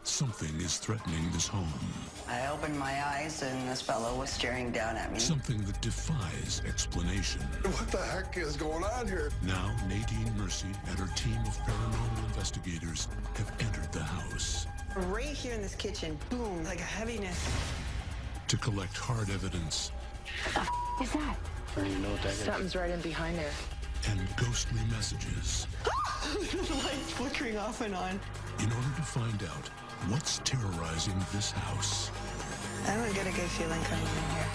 Something is threatening this home. I opened my eyes and this fellow was staring down at me. Something that defies explanation. What the heck is going on here? Now, Nadine Mercy and her team of paranormal investigators have entered the house. Right here in this kitchen, boom, like a heaviness. To collect hard evidence. What the is that? I don't even know what that is. Something's right in behind there. And ghostly messages. The light's flickering off and on. In order to find out what's terrorizing this house. I don't get a good feeling coming in here.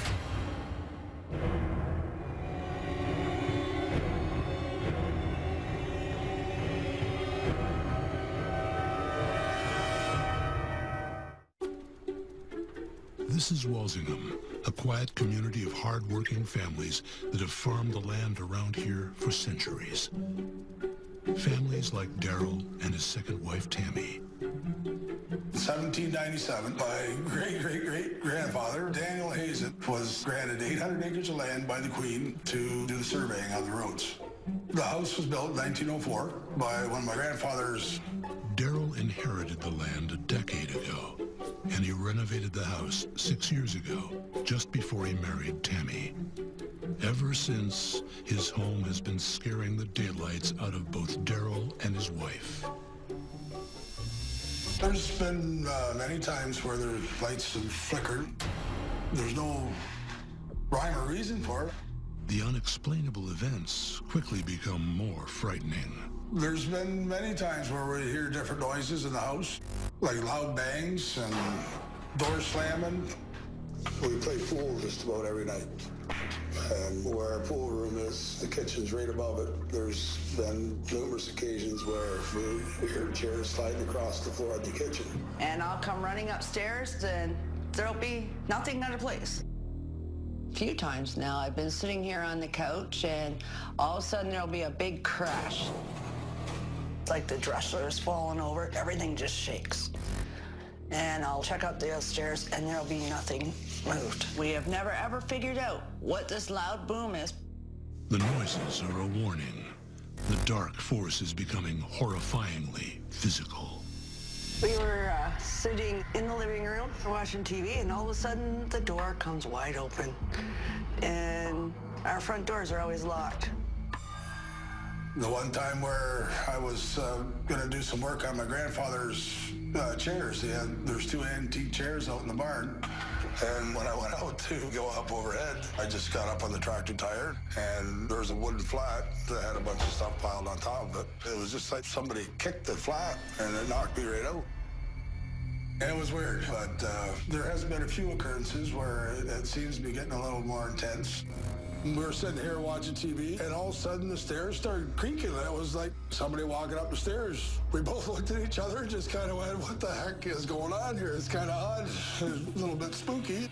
This is Walsingham, a quiet community of hard-working families that have farmed the land around here for centuries. Families like Daryl and his second wife, Tammy. 1797, my great-great-great-grandfather, Daniel Hazen, was granted 800 acres of land by the Queen to do the surveying on the roads. The house was built in 1904 by one of my grandfather's. Daryl inherited the land a decade ago, and he renovated the house 6 years ago, just before he married Tammy. Ever since, his home has been scaring the daylights out of both Daryl and his wife. There's been many times where the lights have flickered. There's no rhyme or reason for it. The unexplainable events quickly become more frightening. There's been many times where we hear different noises in the house, like loud bangs and doors slamming. We play pool just about every night. And where our pool room is, the kitchen's right above it. There's been numerous occasions where we hear chairs sliding across the floor of the kitchen. And I'll come running upstairs and there'll be nothing out of place. A few times now I've been sitting here on the couch and all of a sudden there'll be a big crash. It's like the dresser is falling over, everything just shakes. And I'll check up the stairs and there'll be nothing moved. We have never ever figured out what this loud boom is. The noises are a warning. The dark force is becoming horrifyingly physical. We were sitting in the living room watching TV, and all of a sudden the door comes wide open. And our front doors are always locked. The one time where I was going to do some work on my grandfather's chairs, there's two antique chairs out in the barn. And when I went out to go up overhead, I just got up on the tractor tire, and there was a wooden flat that had a bunch of stuff piled on top of it. It was just like somebody kicked the flat, and it knocked me right out. And it was weird, but there has been a few occurrences where it seems to be getting a little more intense. We were sitting here watching TV, and all of a sudden the stairs started creaking. It was like somebody walking up the stairs. We both looked at each other and just kind of went, what the heck is going on here? It's kind of odd, a little bit spooky.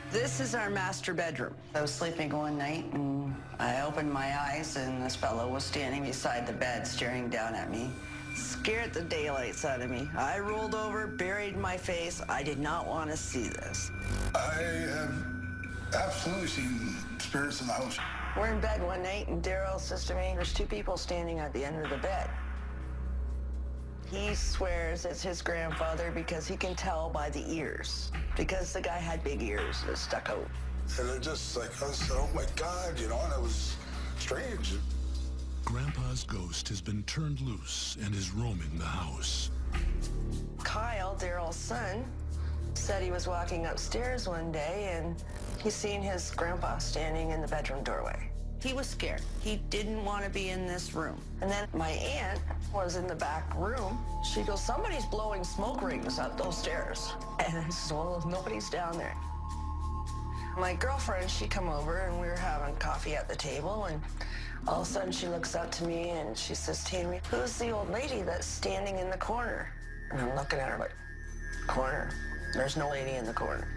This is our master bedroom. I was sleeping one night and I opened my eyes and this fellow was standing beside the bed staring down at me. Scared the daylights out of me. I rolled over, buried my face. I did not want to see this. I have absolutely seen spirits in the house. We're in bed one night and Daryl says to me, there's two people standing at the end of the bed. He swears it's his grandfather because he can tell by the ears. Because the guy had big ears that stuck out. And it just like, I said, oh my God, you know, and it was strange. Grandpa's ghost has been turned loose and is roaming the house. Kyle, Daryl's son, said he was walking upstairs one day and he seen his grandpa standing in the bedroom doorway. He was scared. He didn't want to be in this room. And then my aunt was in the back room. She goes, somebody's blowing smoke rings up those stairs. And I said, well, nobody's down there. My girlfriend, she come over and we were having coffee at the table, and all of a sudden she looks up to me and she says, Tammy, who's the old lady that's standing in the corner? And I'm looking at her like, corner? There's no lady in the corner.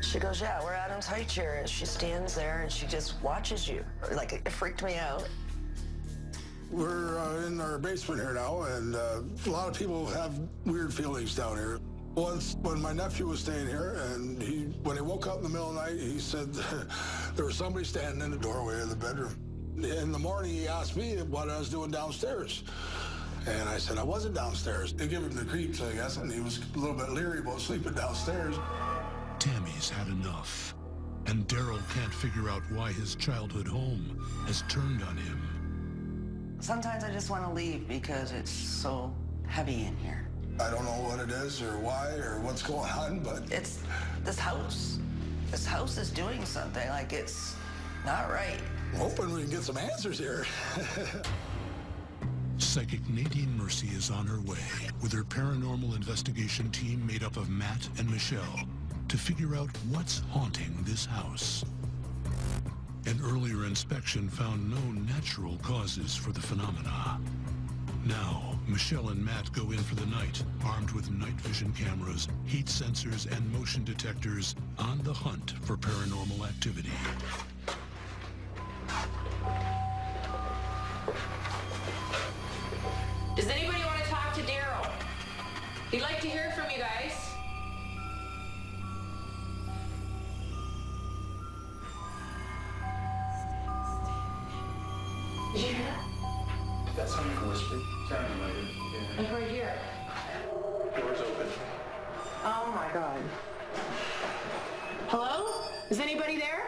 She goes, yeah, where Adam's high chair is. She stands there and she just watches you. Like, it freaked me out. We're in our basement here now, and a lot of people have weird feelings down here. Once, when my nephew was staying here, and when he woke up in the middle of the night, he said there was somebody standing in the doorway of the bedroom. In the morning, he asked me what I was doing downstairs. And I said, I wasn't downstairs. It gave him the creeps, I guess, and he was a little bit leery about sleeping downstairs. Tammy's had enough, and Daryl can't figure out why his childhood home has turned on him. Sometimes I just want to leave because it's so heavy in here. I don't know what it is or why or what's going on, but It's this house. This house is doing something. Like, it's not right. I'm hoping we can get some answers here. Psychic Nadine Mercy is on her way with her paranormal investigation team made up of Matt and Michelle to figure out what's haunting this house. An earlier inspection found no natural causes for the phenomena. Now, Michelle and Matt go in for the night, armed with night vision cameras, heat sensors, and motion detectors, on the hunt for paranormal activity. Does anybody want to talk to Daryl? He'd like to hear from you guys. Did you hear that? That's something whispered. Sounded like it. Yeah. Like right here. Door's open. Oh my God. Hello? Is anybody there?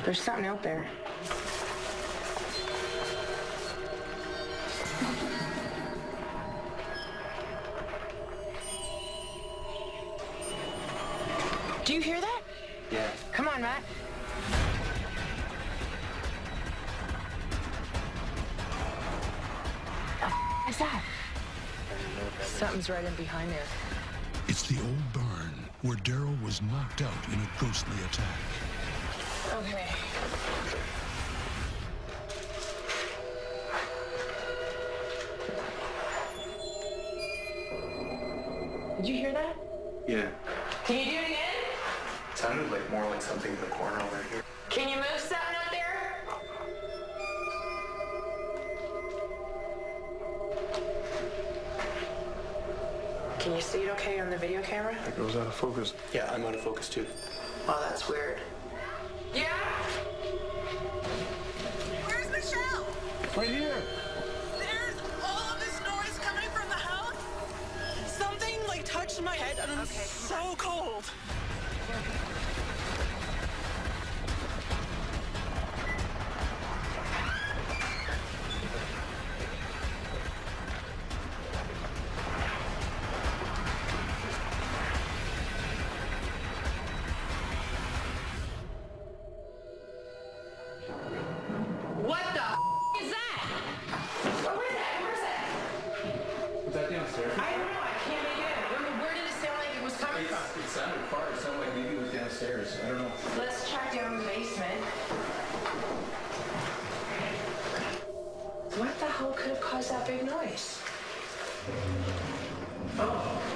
There's something out there. Do you hear that? Yeah. Come on, Matt. What's that? Something's right in behind there. It's the old barn where Daryl was knocked out in a ghostly attack. Okay. Did you hear that? Yeah. Can you do it again? It sounded like more like something in the corner over here. Can you move something up there? Can you see it okay on the video camera? It goes out of focus. Yeah, I'm out of focus too. Oh, that's weird. Yeah? Where's Michelle? Right here. There's all of this noise coming from the house. Something like touched my head and I'm so cold. What the is that? Where is that? Where is that? Was that downstairs? I don't know. I can't make it out. Where did it sound like it was coming from? It sounded far. It sounded like maybe it was downstairs. I don't know. Let's check down the basement. What the hell could have caused that big noise?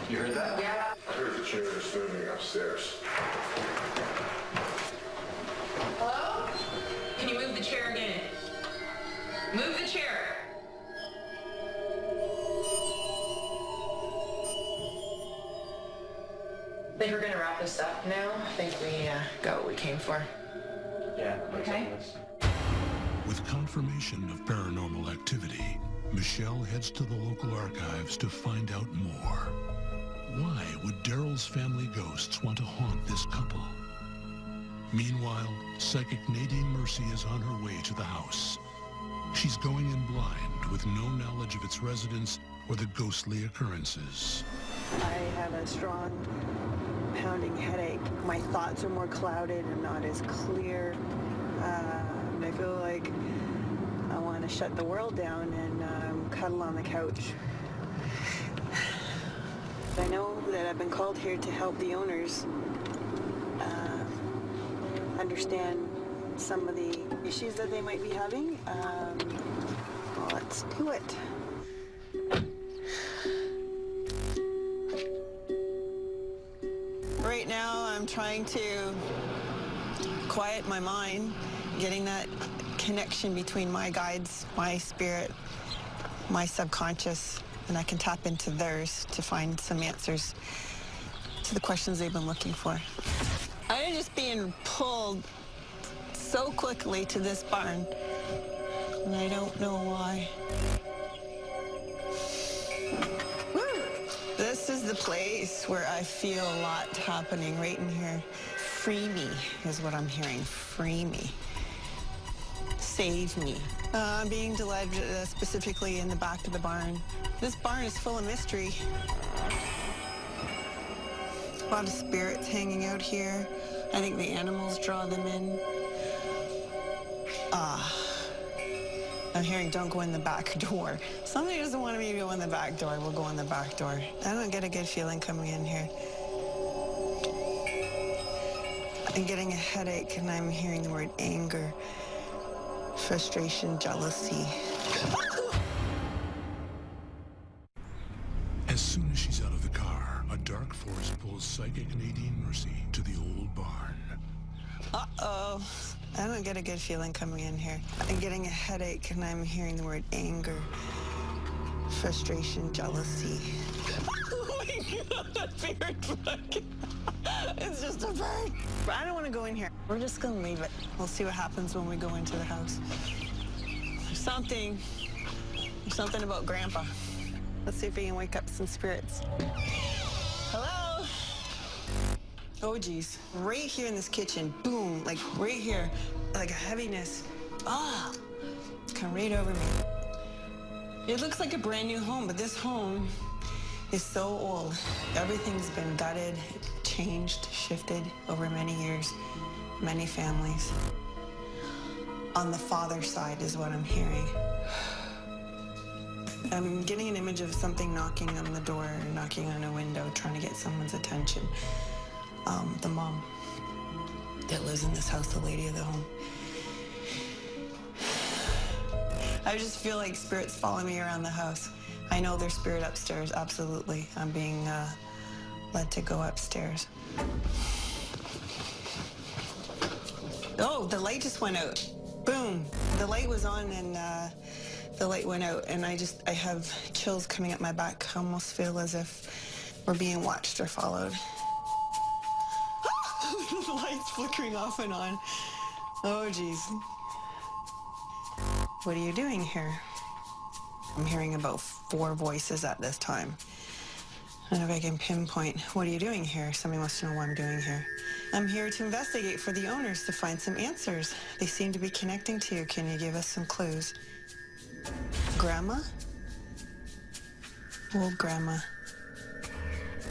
You heard that? Yeah. I heard the chairs moving upstairs. Hello? Can you move the chair again? Move the chair. I think we're gonna wrap this up now. I think we got what we came for. Yeah. Okay. With confirmation of paranormal activity, Michelle heads to the local archives to find out more. Why would Daryl's family ghosts want to haunt this couple? Meanwhile, Psychic Nadine Mercy is on her way to the house. She's going in blind with no knowledge of its residents or the ghostly occurrences. I have a strong pounding headache. My thoughts are more clouded and not as clear. I feel like I want to shut the world down and cuddle on the couch. I know that I've been called here to help the owners understand some of the issues that they might be having. Well, let's do it. Right now, I'm trying to quiet my mind, getting that connection between my guides, my spirit, my subconscious, and I can tap into theirs to find some answers to the questions they've been looking for. I'm just being pulled so quickly to this barn. and I don't know why. This is the place where I feel a lot happening right in here. Free me is what I'm hearing. Free me. Save me. I'm being delayed specifically in the back of the barn. This barn is full of mystery. A lot of spirits hanging out here. I think the animals draw them in. I'm hearing don't go in the back door. Somebody doesn't want me to go in the back door. We'll go in the back door. I don't get a good feeling coming in here. I'm getting a headache and I'm hearing the word anger, frustration, jealousy. As soon as she's out of the car, a dark force pulls psychic Nadine Mercy to the old barn. Uh-oh. I don't get a good feeling coming in here. I'm getting a headache and I'm hearing the word anger, frustration, jealousy. Oh my God, that bird. It's just a bird. I don't want to go in here. We're just going to leave it. We'll see what happens when we go into the house. There's something about Grandpa. Let's see if we can wake up some spirits. Hello? Oh, geez. Right here in this kitchen, boom, like right here, like a heaviness. Ah, it's come right over me. It looks like a brand new home, but this home is so old. Everything's been gutted, changed, shifted over many years, many families. On the father's side is what I'm hearing. I'm getting an image of something knocking on the door, knocking on a window, trying to get someone's attention. The mom that lives in this house, the lady of the home. I just feel like spirits follow me around the house. I know there's spirit upstairs, absolutely. I'm being led to go upstairs. Oh, the light just went out. Boom. The light was on and the light went out, and I have chills coming up my back. I almost feel as if we're being watched or followed. The light's flickering off and on. Oh, geez. What are you doing here? I'm hearing about 4 voices at this time. I don't know if I can pinpoint. What are you doing here? Somebody wants to know what I'm doing here. I'm here to investigate for the owners to find some answers. They seem to be connecting to you. Can you give us some clues? Grandma? Old Grandma.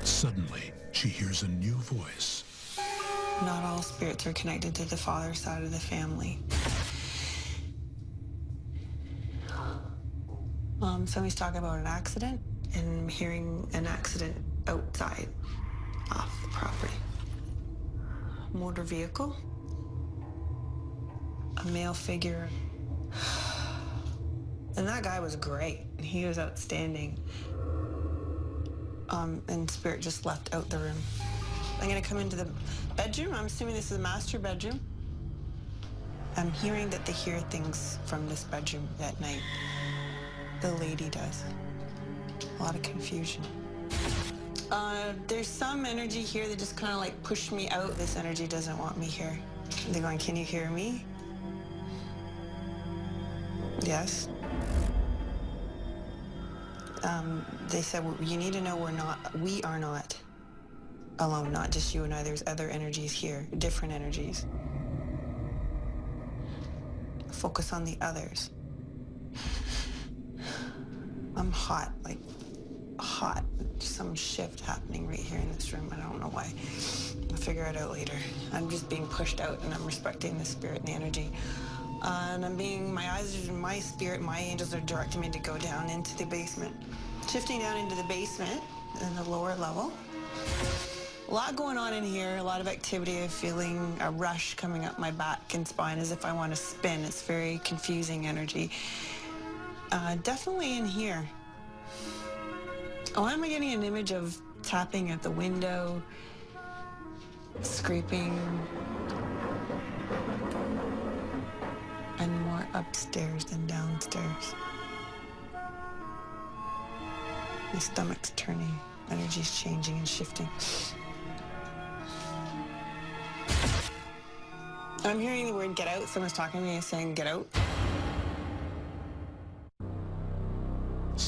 Suddenly, she hears a new voice. Not all spirits are connected to the father side of the family. Somebody's talking about an accident, and I'm hearing an accident outside, off the property. Motor vehicle. A male figure. And that guy was great. He was outstanding. And spirit just left out the room. I'm gonna come into the bedroom. I'm assuming this is the master bedroom. I'm hearing that they hear things from this bedroom at night. The lady does. A lot of confusion. There's some energy here that just kind of like pushed me out. This energy doesn't want me here. They're going, can you hear me? Yes. They said, well, you need to know we are not alone, not just you and I. There's other energies here, different energies. Focus on the others. I'm hot, like hot. Some shift happening right here in this room. I don't know why. I'll figure it out later. I'm just being pushed out and I'm respecting the spirit and the energy. And my spirit, my angels are directing me to go down into the basement. Shifting down into the basement in the lower level. A lot going on in here, a lot of activity. I'm feeling a rush coming up my back and spine as if I want to spin. It's very confusing energy. Definitely in here. Oh, am I getting an image of tapping at the window, scraping, and more upstairs than downstairs. My stomach's turning, energy's changing and shifting. I'm hearing the word get out. Someone's talking to me and saying get out.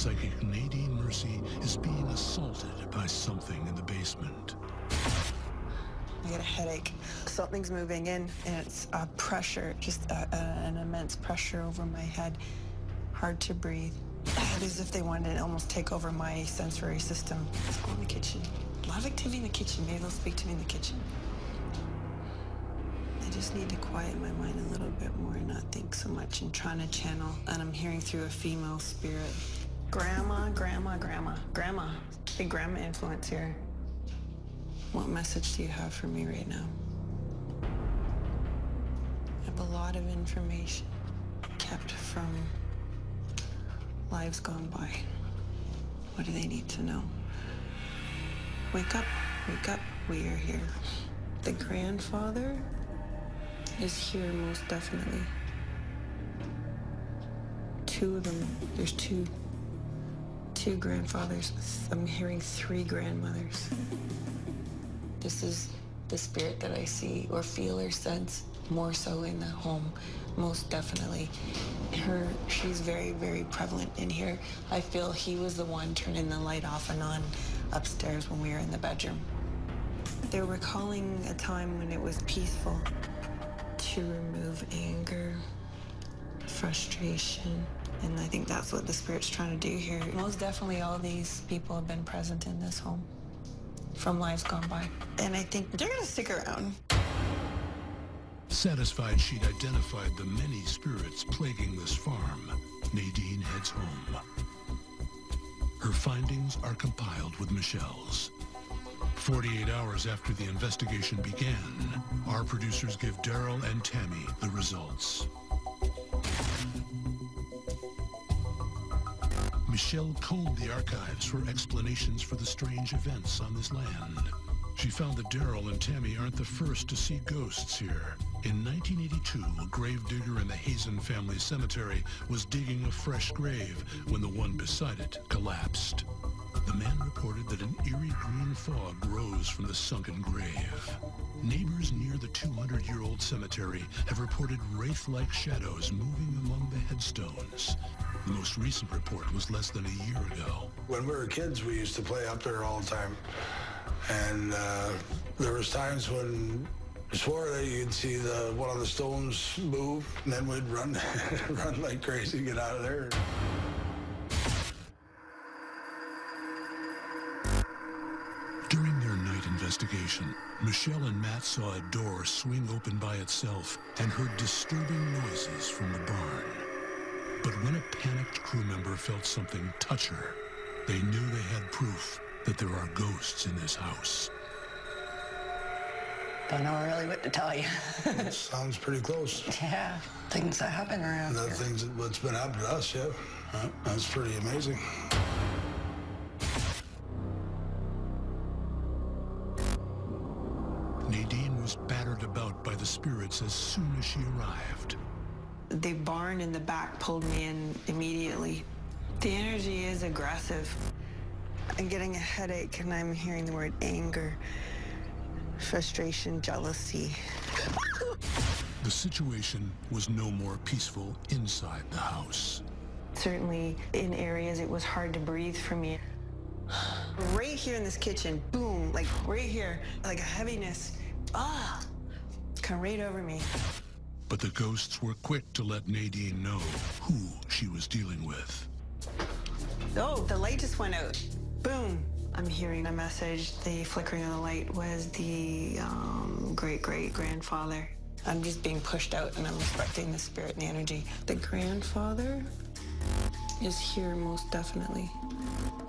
psychic Nadine Mercy is being assaulted by something in the basement. I get a headache. Something's moving in, and it's a pressure, just an immense pressure over my head. Hard to breathe. It is as if they wanted to almost take over my sensory system. Let's go in the kitchen. A lot of activity in the kitchen. Maybe they'll speak to me in the kitchen. I just need to quiet my mind a little bit more and not think so much and trying to channel. And I'm hearing through a female spirit. Grandma, grandma, grandma, grandma. Big grandma influence here. What message do you have for me right now? I have a lot of information kept from lives gone by. What do they need to know? Wake up, we are here. The grandfather is here most definitely. Two of them, there's two grandfathers. I'm hearing 3 grandmothers. This is the spirit that I see or feel or sense more so in the home, most definitely. She's very, very prevalent in here. I feel he was the one turning the light off and on upstairs when we were in the bedroom. They're recalling a time when it was peaceful, to remove anger, frustration, and I think that's what the spirit's trying to do here. Most definitely all these people have been present in this home from lives gone by, and I think they're gonna stick around. Satisfied she'd identified the many spirits plaguing this farm, Nadine heads home. Her findings are compiled with Michelle's. 48 hours after the investigation began, our producers give Daryl and Tammy the results. Michelle combed the archives for explanations for the strange events on this land. She found that Daryl and Tammy aren't the first to see ghosts here. In 1982, a gravedigger in the Hazen family cemetery was digging a fresh grave when the one beside it collapsed. The man reported that an eerie green fog rose from the sunken grave. Neighbors near the 200-year-old cemetery have reported wraith-like shadows moving among the headstones. The most recent report was less than a year ago. When we were kids, we used to play up there all the time. And there was times when you swore that you'd see one of the stones move, and then we'd run, run like crazy, get out of there. During their night investigation, Michelle and Matt saw a door swing open by itself and heard disturbing noises from the barn. But when a panicked crew member felt something touch her, they knew they had proof that there are ghosts in this house. Don't know really what to tell you. Sounds pretty close. Yeah, things that happen around here. What's been happening to us, yeah. That's pretty amazing. Nadine was battered about by the spirits as soon as she arrived. The barn in the back pulled me in immediately. The energy is aggressive. I'm getting a headache and I'm hearing the word anger, frustration, jealousy. The situation was no more peaceful inside the house. Certainly in areas it was hard to breathe for me. Right here in this kitchen, boom, like right here, like a heaviness, come right over me. But the ghosts were quick to let Nadine know who she was dealing with. Oh, the light just went out. Boom. I'm hearing a message. The flickering of the light was the great-great-grandfather. I'm just being pushed out and I'm respecting the spirit and the energy. The grandfather is here most definitely.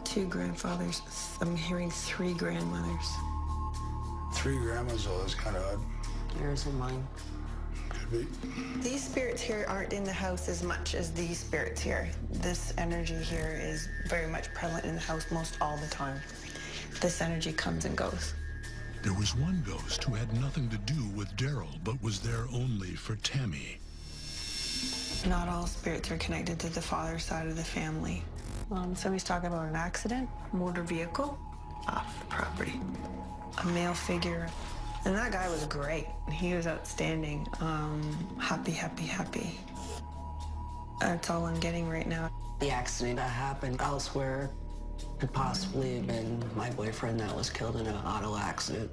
2 grandfathers. I'm hearing 3 grandmothers. 3 grandmas, oh, that's kind of odd. Yours and mine. Could be. These spirits here aren't in the house as much as these spirits here. This energy here is very much prevalent in the house most all the time. This energy comes and goes. There was one ghost who had nothing to do with Daryl, but was there only for Tammy. Not all spirits are connected to the father's side of the family. Somebody's talking about an accident, motor vehicle, off the property. A male figure. And that guy was great. He was outstanding. Happy. That's all I'm getting right now. The accident that happened elsewhere could possibly have been my boyfriend that was killed in an auto accident,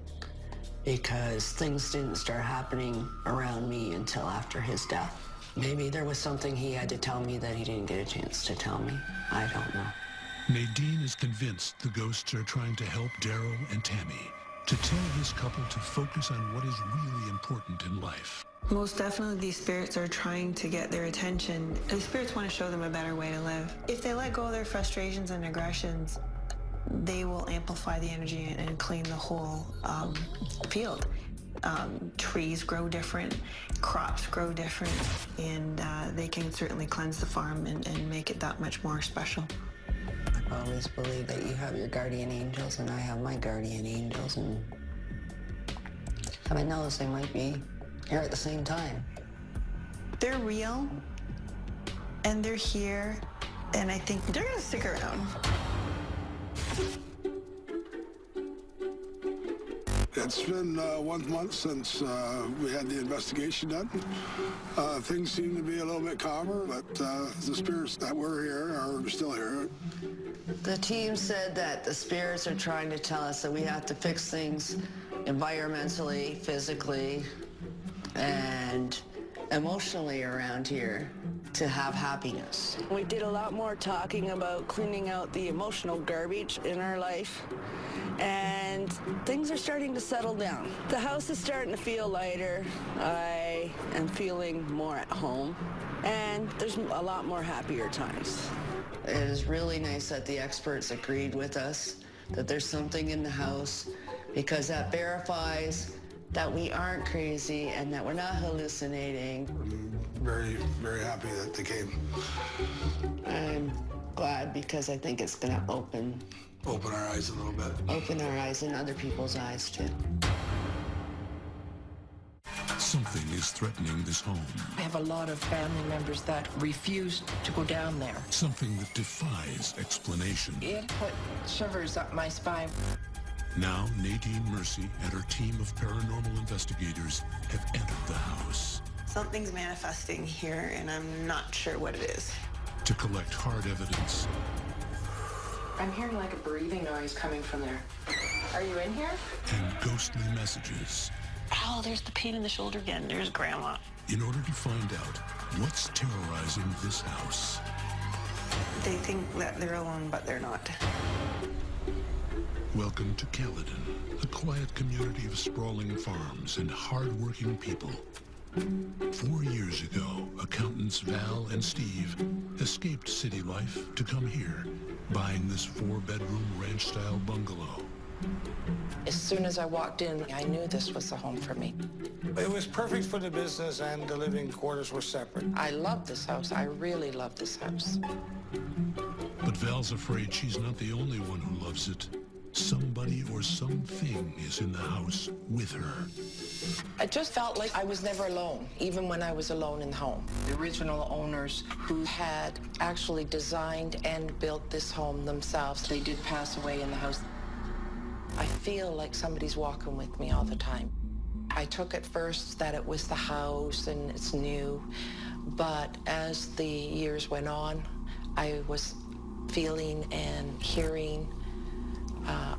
because things didn't start happening around me until after his death. Maybe there was something he had to tell me that he didn't get a chance to tell me. I don't know. Nadine is convinced the ghosts are trying to help Daryl and Tammy, to tell this couple to focus on what is really important in life. Most definitely these spirits are trying to get their attention. The spirits want to show them a better way to live. If they let go of their frustrations and aggressions, they will amplify the energy and clean the whole field. Trees grow different, crops grow different, and they can certainly cleanse the farm and make it that much more special. I always believe that you have your guardian angels, and I have my guardian angels, and heaven knows they might be here at the same time. They're real, and they're here, and I think they're gonna stick around. It's been 1 month since we had the investigation done. Things seem to be a little bit calmer, but the spirits that were here are still here. The team said that the spirits are trying to tell us that we have to fix things environmentally, physically, and emotionally around here to have happiness. We did a lot more talking about cleaning out the emotional garbage in our life, and things are starting to settle down. The house is starting to feel lighter. I am feeling more at home, and there's a lot more happier times. It is really nice that the experts agreed with us that there's something in the house, because that verifies that we aren't crazy and that we're not hallucinating. I'm very, very happy that they came. I'm glad, because I think it's gonna open Our eyes a little bit. our eyes and other people's eyes too. Something is threatening this home. I have a lot of family members that refuse to go down there. Something that defies explanation. It put shivers up my spine. Now, Nadine Mercy and her team of paranormal investigators have entered the house Something's manifesting here, and I'm not sure what it is. to collect hard evidence I'm hearing like a breathing noise coming from there. Are you in here? and ghostly messages Oh, there's the pain in the shoulder again. There's Grandma. in order to find out what's terrorizing this house. They think that they're alone, but they're not. Welcome to Caledon, a quiet community of sprawling farms and hard-working people. 4 years ago, accountants Val and Steve escaped city life to come here, buying this 4-bedroom ranch-style bungalow. As soon as I walked in, I knew this was the home for me. It was perfect for the business, and the living quarters were separate. I love this house. I really love this house. But Val's afraid she's not the only one who loves it. Somebody or something is in the house with her. I just felt like I was never alone, even when I was alone in the home. The original owners who had actually designed and built this home themselves, they did pass away in the house. I feel like somebody's walking with me all the time. I took at first that it was the house and it's new, but as the years went on, I was feeling and hearing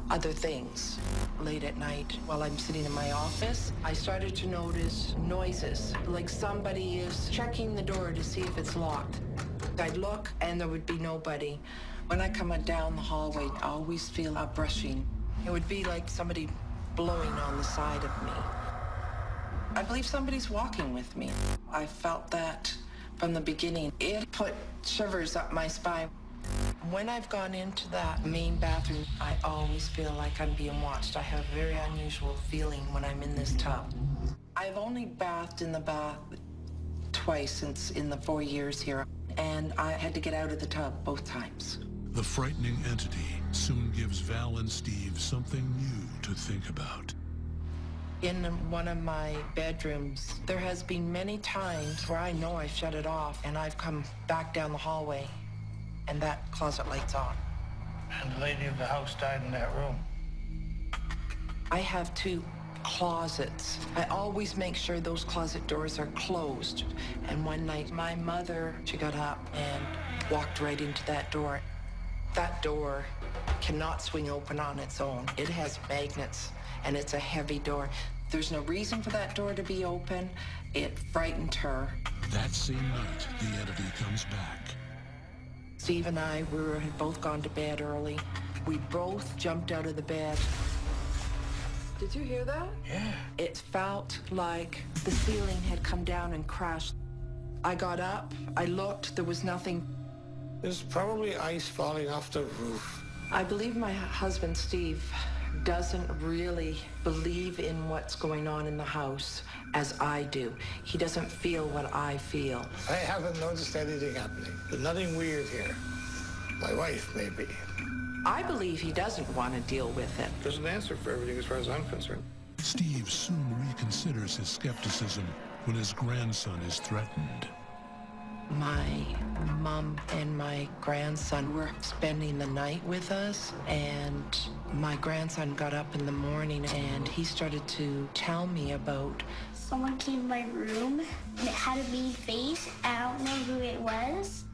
other things. Late at night, while I'm sitting in my office, I started to notice noises, like somebody is checking the door to see if it's locked. I'd look and there would be nobody. When I come down the hallway, I always feel a brushing. It would be like somebody blowing on the side of me. I believe somebody's walking with me. I felt that from the beginning. It put shivers up my spine. When I've gone into that main bathroom, I always feel like I'm being watched. I have a very unusual feeling when I'm in this tub. I've only bathed in the bath twice since in the 4 years here, and I had to get out of the tub both times. The frightening entity soon gives Val and Steve something new to think about. In one of my bedrooms, there has been many times where I know I've shut it off and I've come back down the hallway and that closet light's on. And the lady of the house died in that room. I have 2 closets. I always make sure those closet doors are closed. And one night, my mother, she got up and walked right into that door. That door cannot swing open on its own. It has magnets, and it's a heavy door. There's no reason for that door to be open. It frightened her. That same night, the entity comes back. Steve and I, had both gone to bed early. We both jumped out of the bed. Did you hear that? Yeah. It felt like the ceiling had come down and crashed. I got up, I looked, there was nothing. There's probably ice falling off the roof. I believe my husband, Steve, doesn't really believe in what's going on in the house as I do. He doesn't feel what I feel. I haven't noticed anything happening. There's nothing weird here. My wife, maybe. I believe he doesn't want to deal with it. There's an answer for everything as far as I'm concerned. Steve soon reconsiders his skepticism when his grandson is threatened. My mom and my grandson were spending the night with us, and my grandson got up in the morning and he started to tell me about... Someone came in my room and it had a mean face. I don't know who it was.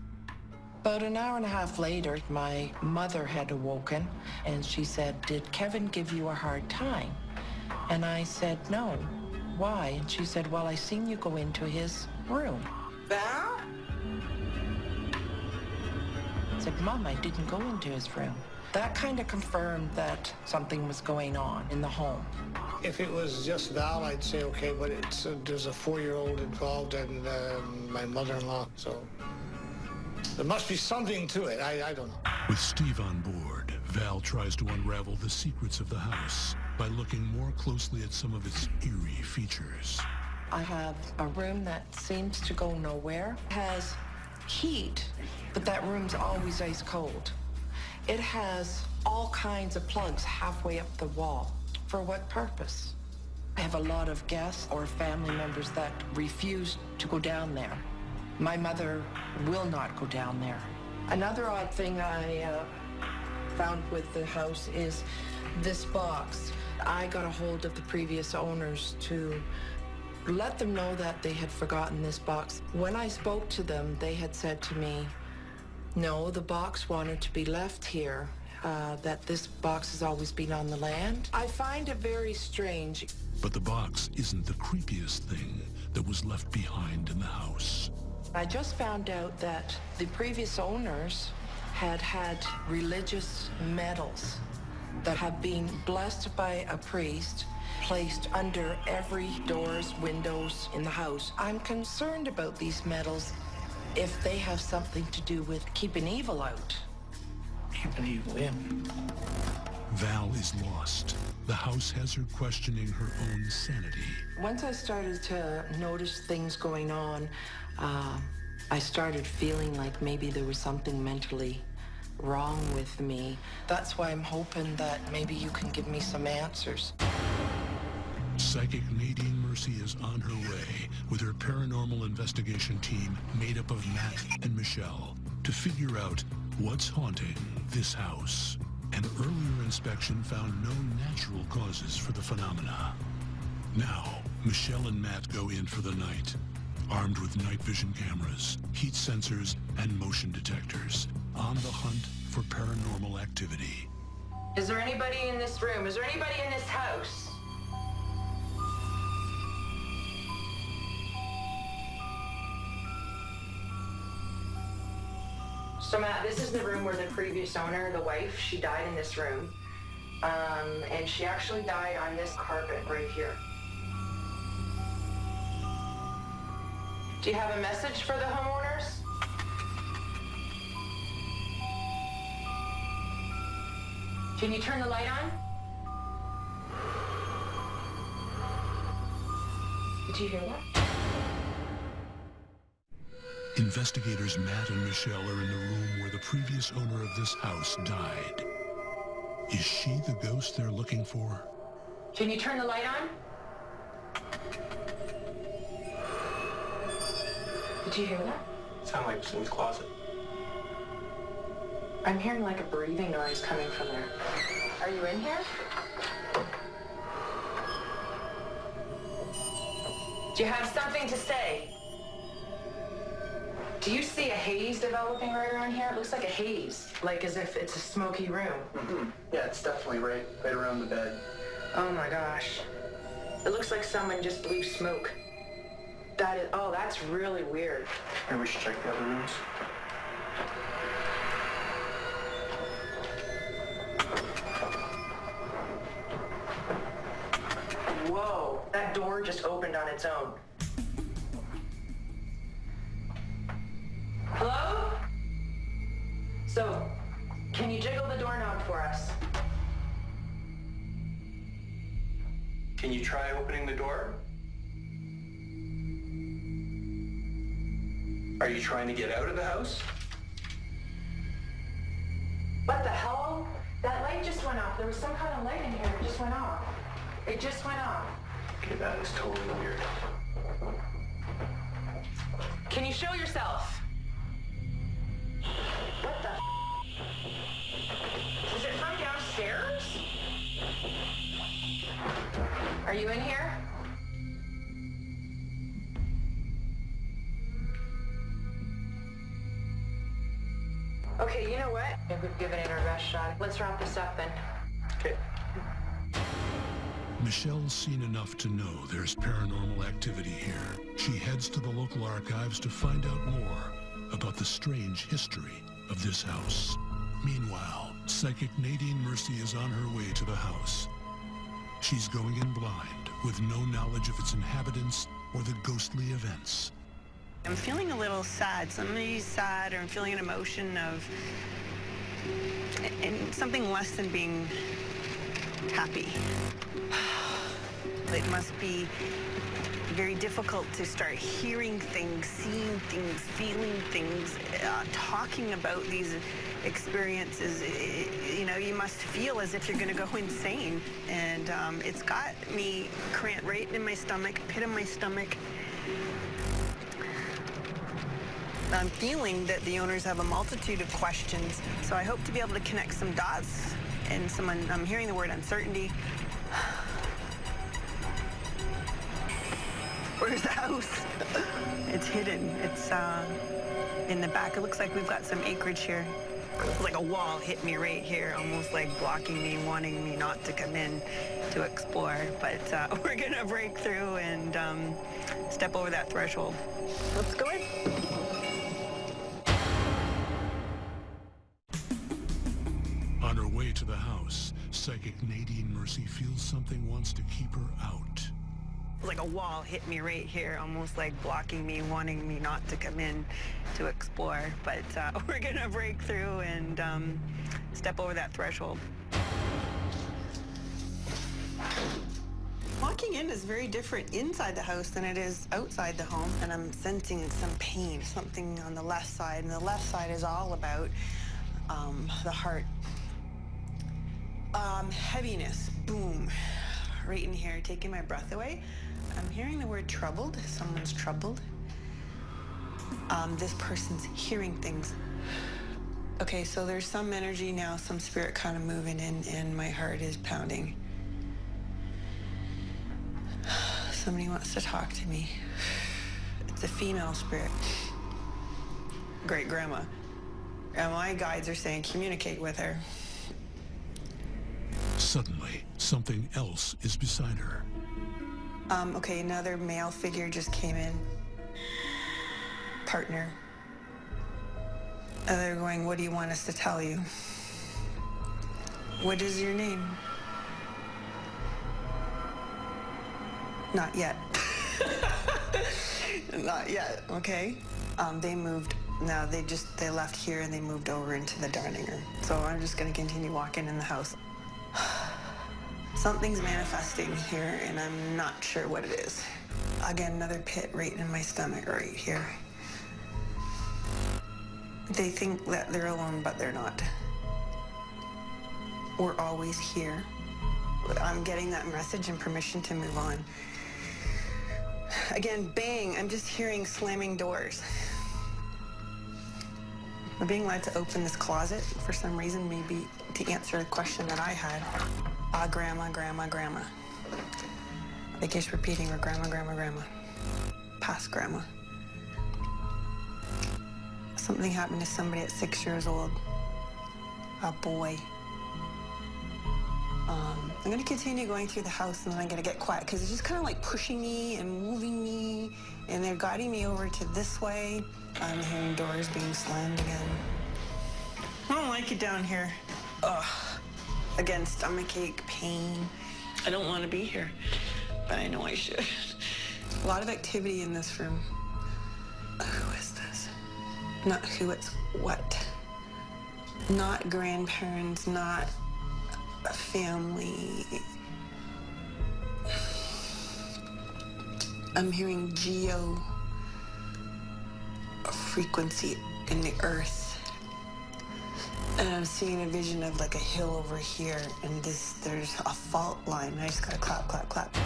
About an hour and a half later, my mother had awoken and she said, "Did Kevin give you a hard time?" And I said, "No." "Why?" And she said, "Well, I seen you go into his room." Val? I said, "Mom, I didn't go into his room." That kind of confirmed that something was going on in the home. If it was just Val, I'd say okay, but there's a 4-year-old involved and my mother-in-law, so there must be something to it. I don't know. With Steve on board, Val tries to unravel the secrets of the house by looking more closely at some of its eerie features. I have a room that seems to go nowhere. It has heat, but that room's always ice cold. It has all kinds of plugs halfway up the wall. For what purpose? I have a lot of guests or family members that refuse to go down there. My mother will not go down there. Another odd thing I found with the house is this box. I got a hold of the previous owners to let them know that they had forgotten this box. When I spoke to them, they had said to me, no, the box wanted to be left here, that this box has always been on the land. I find it very strange. But the box isn't the creepiest thing that was left behind in the house. I just found out that the previous owners had religious medals that have been blessed by a priest, placed under every doors, windows in the house. I'm concerned about these medals if they have something to do with keeping evil out. Keeping evil in. Val is lost. The house has her questioning her own sanity. Once I started to notice things going on, I started feeling like maybe there was something mentally wrong with me. That's why I'm hoping that maybe you can give me some answers. Psychic Nadine Mercy is on her way with her paranormal investigation team made up of Matt and Michelle to figure out what's haunting this house. An earlier inspection found no natural causes for the phenomena. Now, Michelle and Matt go in for the night, armed with night vision cameras, heat sensors, and motion detectors, on the hunt for paranormal activity. Is there anybody in this room? Is there anybody in this house? So Matt, this is the room where the previous owner, the wife, she died in this room. And she actually died on this carpet right here. Do you have a message for the homeowners? Can you turn the light on? Did you hear that? Investigators Matt and Michelle are in the room where the previous owner of this house died. Is she the ghost they're looking for? Can you turn the light on? Did you hear that? Sound like it's in the closet. I'm hearing like a breathing noise coming from there. Are you in here? Do you have something to say? Do you see a haze developing right around here? It looks like a haze, like as if it's a smoky room. Mm-hmm. Yeah, it's definitely right around the bed. Oh my gosh. It looks like someone just blew smoke. That's really weird. Maybe we should check the other rooms. Whoa, that door just opened on its own. Hello? So, can you jiggle the doorknob for us? Can you try opening the door? Are you trying to get out of the house? What the hell? That light just went off. There was some kind of light in here. It just went off. It just went off. Okay, that is totally weird. Can you show yourself? What the? Is it from downstairs? Are you in here? Okay, you know what? We've given it our best shot. Let's wrap this up then. Okay. Michelle's seen enough to know there's paranormal activity here. She heads to the local archives to find out more about the strange history of this house. Meanwhile, psychic Nadine Mercy is on her way to the house. She's going in blind, with no knowledge of its inhabitants or the ghostly events. I'm feeling a little sad. Somebody's sad, or I'm feeling an emotion of and something less than being happy. It must be very difficult to start hearing things, seeing things, feeling things, talking about these experiences. You must feel as if you're going to go insane. And it's got me cramped right in my stomach, pit in my stomach. I'm feeling that the owners have a multitude of questions, so I hope to be able to connect some dots. And I'm hearing the word uncertainty. Where's the house? It's hidden. It's in the back. It looks like we've got some acreage here. It's like a wall hit me right here, almost like blocking me, wanting me not to come in to explore. But we're gonna break through and step over that threshold. Let's go in. On her way to the house, psychic Nadine Mercy feels something wants to keep her out. Like a wall hit me right here, almost like blocking me, wanting me not to come in to explore. But we're gonna break through and step over that threshold. Walking in is very different inside the house than it is outside the home. And I'm sensing some pain, something on the left side. And the left side is all about the heart. Heaviness, boom, right in here, taking my breath away. I'm hearing the word troubled. Someone's troubled. This person's hearing things. Okay, so there's some energy now, some spirit kind of moving in, and my heart is pounding. Somebody wants to talk to me. It's a female spirit. Great grandma. And my guides are saying communicate with her. Suddenly, something else is beside her. Okay, another male figure just came in. Partner. And they're going, what do you want us to tell you? What is your name? Not yet. Not yet, okay. They moved, now they left here and they moved over into the dining room. So I'm just gonna continue walking in the house. Something's manifesting here, and I'm not sure what it is. Again, another pit right in my stomach right here. They think that they're alone, but they're not. We're always here. I'm getting that message and permission to move on. Again, bang, I'm just hearing slamming doors. I'm being led to open this closet for some reason, maybe to answer a question that I had. Grandma, grandma, grandma. They keep repeating her grandma, grandma, grandma. Past grandma. Something happened to somebody at 6 years old. A boy. I'm gonna continue going through the house and then I'm gonna get quiet because it's just kind of like pushing me and moving me and they're guiding me over to this way. I'm hearing doors being slammed again. I don't like it down here. Ugh. Again, stomachache, pain. I don't want to be here, but I know I should. A lot of activity in this room. Who is this? Not who, it's what. Not grandparents, not a family. I'm hearing geo frequency in the earth. And I'm seeing a vision of like a hill over here and there's a fault line. I just gotta clap, clap, clap.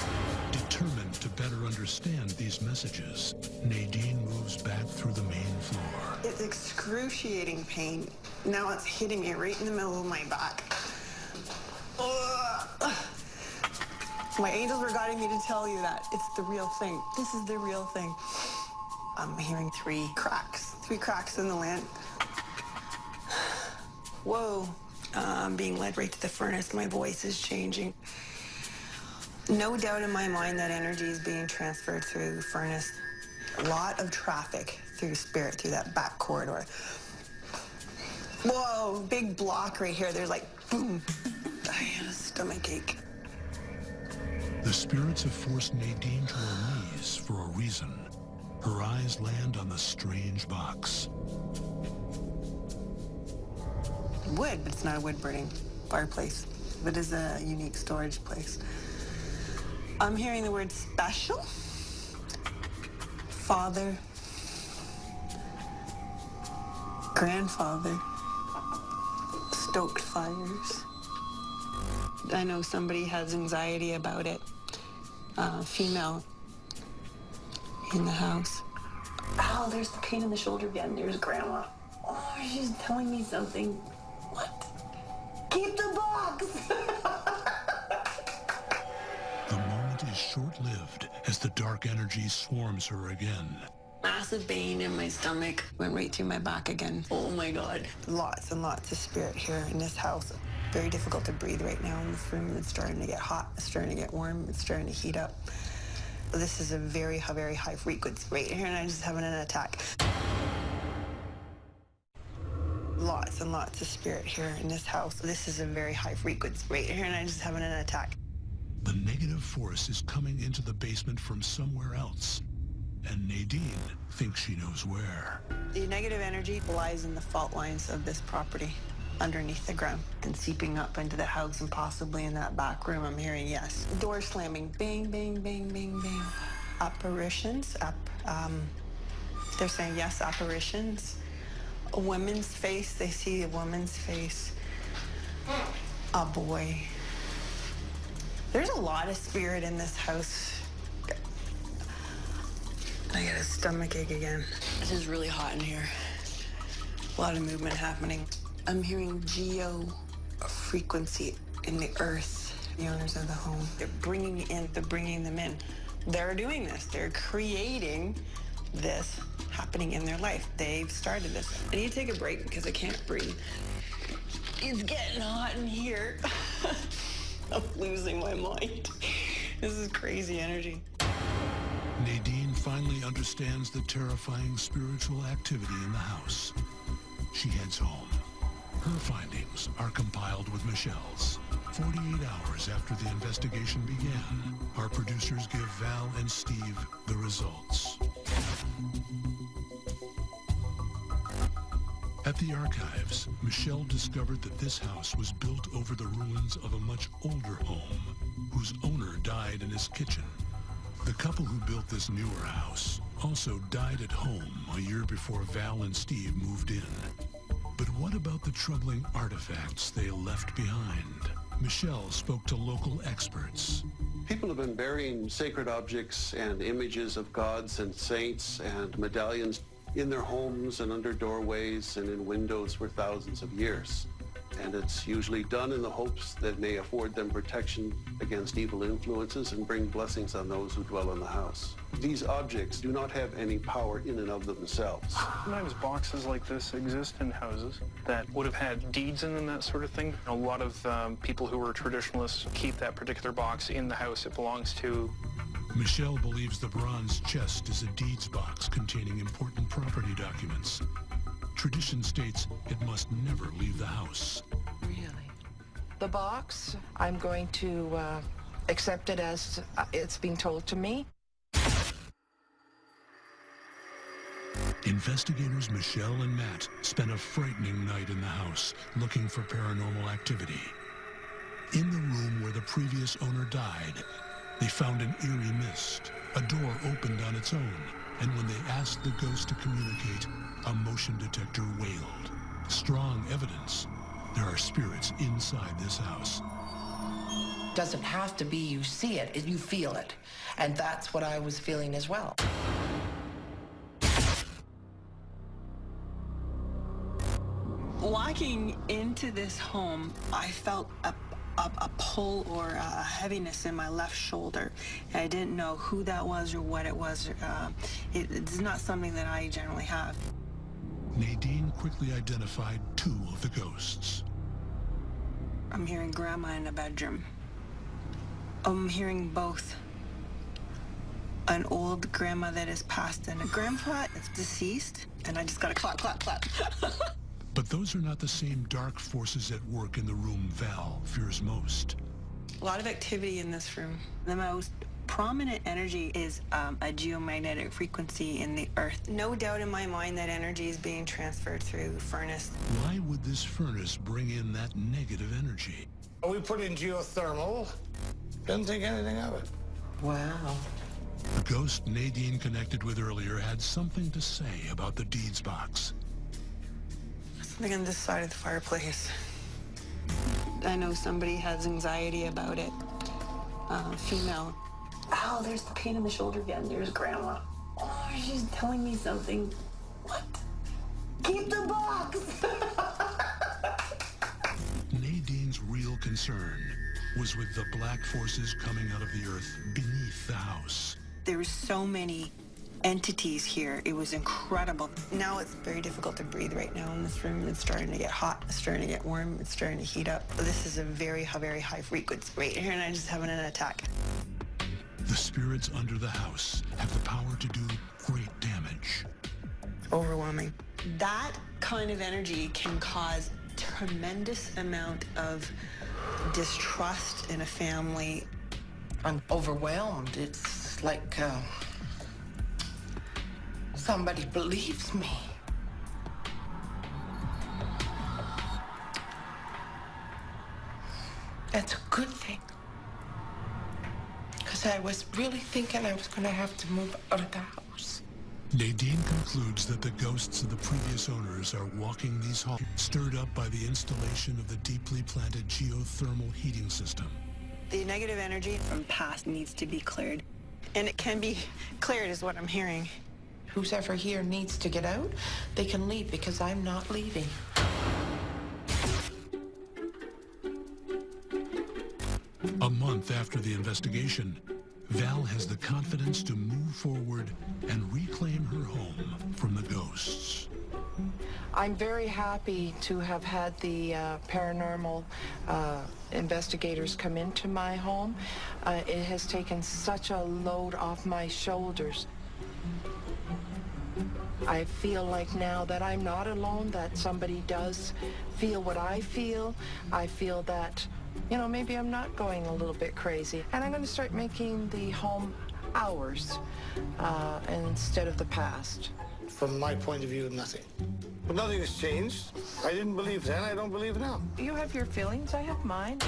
Determined to better understand these messages, Nadine moves back through the main floor. It's excruciating pain. Now it's hitting me right in the middle of my back. Ugh. My angels were guiding me to tell you that. It's the real thing. This is the real thing. I'm hearing three cracks in the land. Whoa. I'm being led right to the furnace. My voice is changing. No doubt in my mind that energy is being transferred through the furnace. A lot of traffic through spirit, through that back corridor. Whoa, big block right here. There's like, boom. I had a stomachache. The spirits have forced Nadine to her knees for a reason. Her eyes land on the strange box. Wood, but it's not a wood burning fireplace. But it is a unique storage place. I'm hearing the word special. Father. Grandfather. Stoked fires. I know somebody has anxiety about it. Female in the house. Oh, there's the pain in the shoulder again. There's Grandma. Oh, she's telling me something. What? Keep the box! The moment is short-lived as the dark energy swarms her again. Massive pain in my stomach. Went right through my back again. Oh my God. Lots and lots of spirit here in this house. Very difficult to breathe right now in this room. It's starting to get hot. It's starting to get warm. It's starting to heat up. This is a very high frequency right here, and I'm just having an attack. Lots and lots of spirit here in this house. This is a very high frequency right here, and I'm just having an attack. The negative force is coming into the basement from somewhere else, and Nadine thinks she knows where. The negative energy lies in the fault lines of this property, underneath the ground, and seeping up into the house and possibly in that back room. I'm hearing, yes. Door slamming, bang, bang, bang, bang, bang. Apparitions, they're saying yes, apparitions. A woman's face, they see a woman's face. A boy. There's a lot of spirit in this house. I got a stomachache again. This is really hot in here. A lot of movement happening. I'm hearing geo frequency in the earth. The owners of the home, they're bringing them in. They're doing this. They're creating this happening in their life. They've started this. I need to take a break because I can't breathe. It's getting hot in here. I'm losing my mind. This is crazy energy. Nadine finally understands the terrifying spiritual activity in the house. She heads home. Her findings are compiled with Michelle's. 48 hours after the investigation began, our producers give Val and Steve the results. At the archives, Michelle discovered that this house was built over the ruins of a much older home, whose owner died in his kitchen. The couple who built this newer house also died at home a year before Val and Steve moved in. But what about the troubling artifacts they left behind? Michelle spoke to local experts. People have been burying sacred objects and images of gods and saints and medallions in their homes and under doorways and in windows for thousands of years. and it's usually done in the hopes that may afford them protection against evil influences and bring blessings on those who dwell in the house. These objects do not have any power in and of themselves. Sometimes boxes like this exist in houses that would have had deeds in them, that sort of thing. A lot of people who were traditionalists keep that particular box in the house it belongs to. Michelle believes the bronze chest is a deeds box containing important property documents. Tradition states it must never leave the house. Really? The box, I'm going to accept it as it's being told to me. Investigators Michelle and Matt spent a frightening night in the house looking for paranormal activity. In the room where the previous owner died, they found an eerie mist. A door opened on its own, and when they asked the ghost to communicate, a motion detector wailed. Strong evidence there are spirits inside this house. Doesn't have to be you see it, you feel it. And that's what I was feeling as well. Walking into this home, I felt a pull or a heaviness in my left shoulder. And I didn't know who that was or what it was. It's not something that I generally have. Nadine quickly identified two of the ghosts. I'm hearing Grandma in the bedroom. I'm hearing both. An old grandma that is passed and a grandpa that's deceased. And I just got to clap, clap, clap. But those are not the same dark forces at work in the room Val fears most. A lot of activity in this room. The most prominent energy is a geomagnetic frequency in the earth. No doubt in my mind that energy is being transferred through the furnace. Why would this furnace bring in that negative energy? We put in geothermal. Didn't think anything of it. Wow. The ghost Nadine connected with earlier had something to say about the deeds box. Something on this side of the fireplace. I know somebody has anxiety about it. Female. Oh, there's the pain in the shoulder again. There's Grandma. Oh, she's telling me something. What? Keep the box! Nadine's real concern was with the black forces coming out of the earth beneath the house. There were so many entities here. It was incredible. Now it's very difficult to breathe right now in this room. It's starting to get hot. It's starting to get warm. It's starting to heat up. This is a very high frequency right here, and I'm just having an attack. The spirits under the house have the power to do great damage. Overwhelming. That kind of energy can cause tremendous amount of distrust in a family. I'm overwhelmed. It's like somebody believes me. That's a good thing. Because I was really thinking I was going to have to move out of the house. Nadine concludes that the ghosts of the previous owners are walking these halls, stirred up by the installation of the deeply planted geothermal heating system. The negative energy from past needs to be cleared. And it can be cleared is what I'm hearing. Who's ever here needs to get out. They can leave because I'm not leaving. A month after the investigation, Val has the confidence to move forward and reclaim her home from the ghosts. I'm very happy to have had the paranormal investigators come into my home. It has taken such a load off my shoulders. I feel like now that I'm not alone, that somebody does feel what I feel. I feel that, you know, maybe I'm not going a little bit crazy. And I'm going to start making the home ours instead of the past. From my point of view, nothing. But nothing has changed. I didn't believe then, I don't believe now. You have your feelings, I have mine.